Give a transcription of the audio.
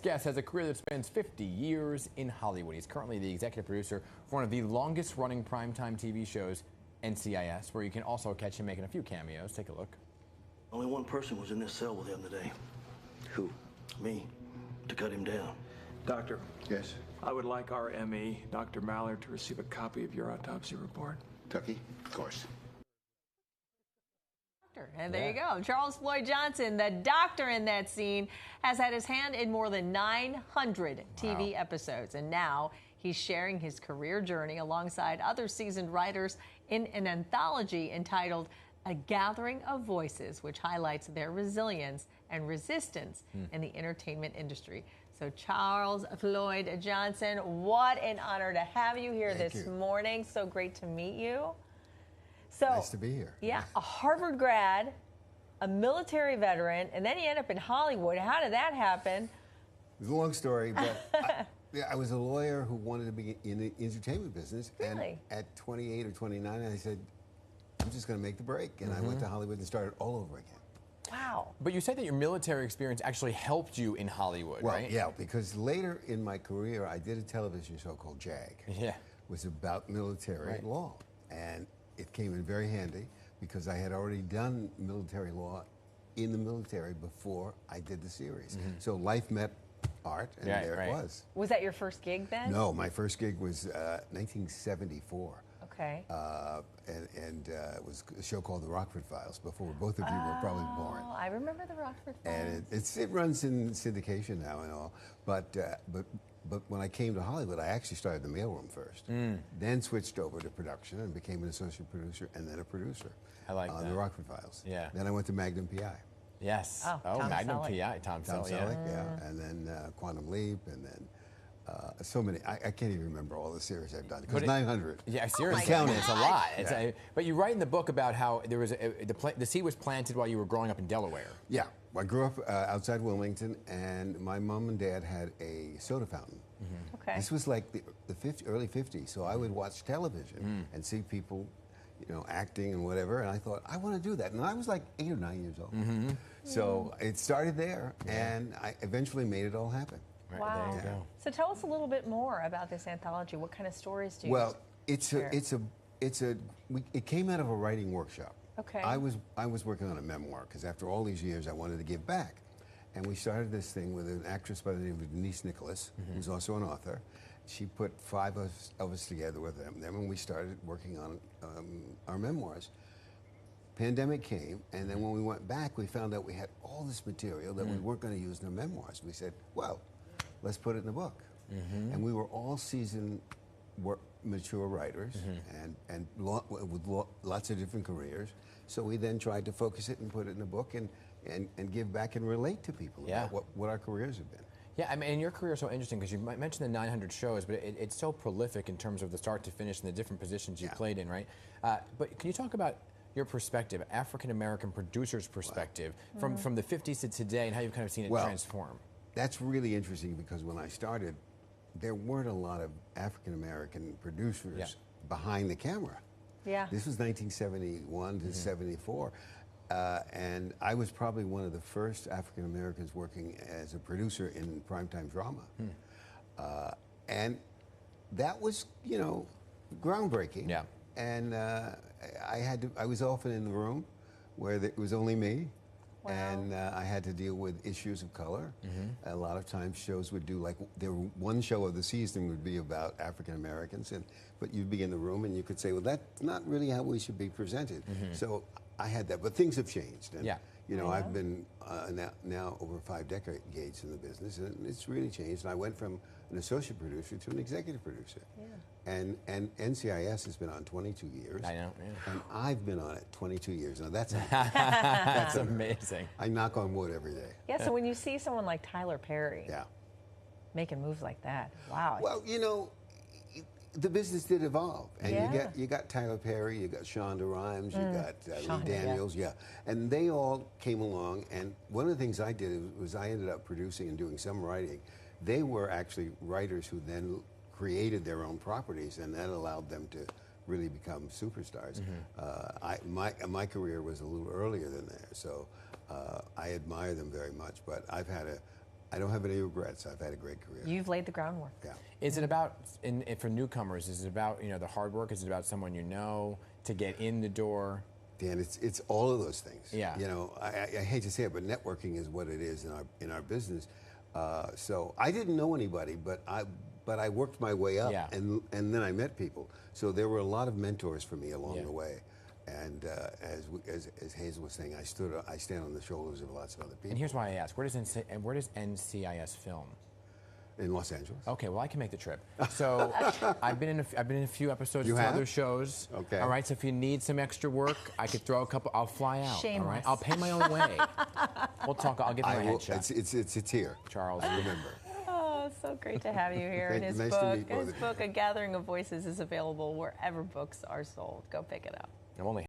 Guest has a career that spans 50 years in Hollywood. He's currently the executive producer for one of the longest-running primetime TV shows, NCIS, where you can also catch him making a few cameos. Take a look. Only one person was in this cell with him today. Who? Me. To cut him down. Doctor. Yes? I would like our ME, Dr. Mallard, to receive a copy of your autopsy report. Tucky? Of course. And there you go. Charles Floyd Johnson, the doctor in that scene, has had his hand in more than 900 TV episodes. And now he's sharing his career journey alongside other seasoned writers in an anthology entitled A Gathering of Voices, which highlights their resilience and resistance in the entertainment industry. So Charles Floyd Johnson, what an honor to have you here this morning. So great to meet you. So, nice to be here. Yeah, a Harvard grad, a military veteran, and then you end up in Hollywood. How did that happen? It's a long story, but I was a lawyer who wanted to be in the entertainment business. Really? And at 28 or 29, I said, I'm just going to make the break. And I went to Hollywood and started all over again. Wow. But you said that your military experience actually helped you in Hollywood, Well, right? yeah, because later in my career, I did a television show called JAG. Yeah. It was about military law. And it came in very handy because I had already done military law in the military before I did the series. So life met art, and there it was. Was that your first gig then? No, my first gig was 1974. Okay. And it was a show called The Rockford Files before both of you were probably born. Oh, I remember The Rockford Files. And it runs in syndication now and all. But when I came to Hollywood, I actually started the mailroom first, then switched over to production and became an associate producer and then a producer. I like on that. The Rockford Files. Yeah. Then I went to Magnum PI. Yes. Oh, Tom Magnum Selleck. PI, Tom Selleck, Yeah. And then Quantum Leap, and then so many. I can't even remember all the series I've done because 900. Yeah, seriously, counting. it's a lot. But you write in the book about how there was the seed was planted while you were growing up in Delaware. Yeah, I grew up outside Wilmington, and my mom and dad had a soda fountain. Okay. This was like the early 50s, so I would watch television and see people, acting and whatever, and I thought, I want to do that. And I was like 8 or 9 years old. So it started there, and I eventually made it all happen. Right, Wow. there you go. So tell us a little bit more about this anthology. What kind of stories do you Well, it came out of a writing workshop. Okay. I was working on a memoir because after all these years I wanted to give back. And we started this thing with an actress by the name of Denise Nicholas, who's also an author. She put 5 of us together with them, and we started working on our memoirs. Pandemic came, and then when we went back, we found out we had all this material that we weren't going to use in our memoirs. We said, well, let's put it in a book. And we were all seasoned, mature writers, and with lots of different careers. So we then tried to focus it and put it in a book and give back and relate to people about what our careers have been. Yeah, I mean, and your career is so interesting because you mentioned the 900 shows, but it's so prolific in terms of the start to finish and the different positions you played in, right? But can you talk about your perspective, African-American producer's perspective, from the 50s to today, and how you've kind of seen it transform? That's really interesting because when I started, there weren't a lot of African-American producers behind the camera. Yeah. This was 1971 to 74. And I was probably one of the first African Americans working as a producer in primetime drama. And that was, groundbreaking. Yeah. And I was often in the room where it was only me. Wow. And I had to deal with issues of color. A lot of times shows would do one show of the season would be about African Americans, but you'd be in the room and you could say, well, that's not really how we should be presented. So I had that, but things have changed. And, I've been now over 5 decades in the business, and it's really changed. And I went from an associate producer to an executive producer. And NCIS has been on 22 years. I know, And I've been on it 22 years. Now that's that's amazing. I knock on wood every day. Yeah, so when you see someone like Tyler Perry making moves like that, wow. Well, the business did evolve, and you got Tyler Perry, you got Shonda Rhimes, you got Lee Daniels, and they all came along. And one of the things I did was I ended up producing and doing some writing. They were actually writers who then created their own properties, and that allowed them to really become superstars. My career was a little earlier than theirs, so I admire them very much. But I've had I don't have any regrets. I've had a great career. You've laid the groundwork. Yeah. Is it about, for newcomers, is it about, the hard work? Is it about someone you know to get in the door? Dan, it's all of those things. Yeah. I hate to say it, but networking is what it is in our business. So I didn't know anybody, but I worked my way up, Yeah. and then I met people. So there were a lot of mentors for me along Yeah. the way. And as Hazel was saying, I stand on the shoulders of lots of other people. And here's why I ask: where does NCIS film? In Los Angeles. Okay, well I can make the trip. So I've been in a few episodes You of have? other shows. Okay. All right. So if you need some extra work, I could throw a couple. I'll fly out. Shameless. All right. I'll pay my own way. We'll talk. I'll give you a headshot. It's here, Charles. Remember. Oh, it's so great to have you here. And his Nice to book, meet both of you. A Gathering of Voices, is available wherever books are sold. Go pick it up. I'm only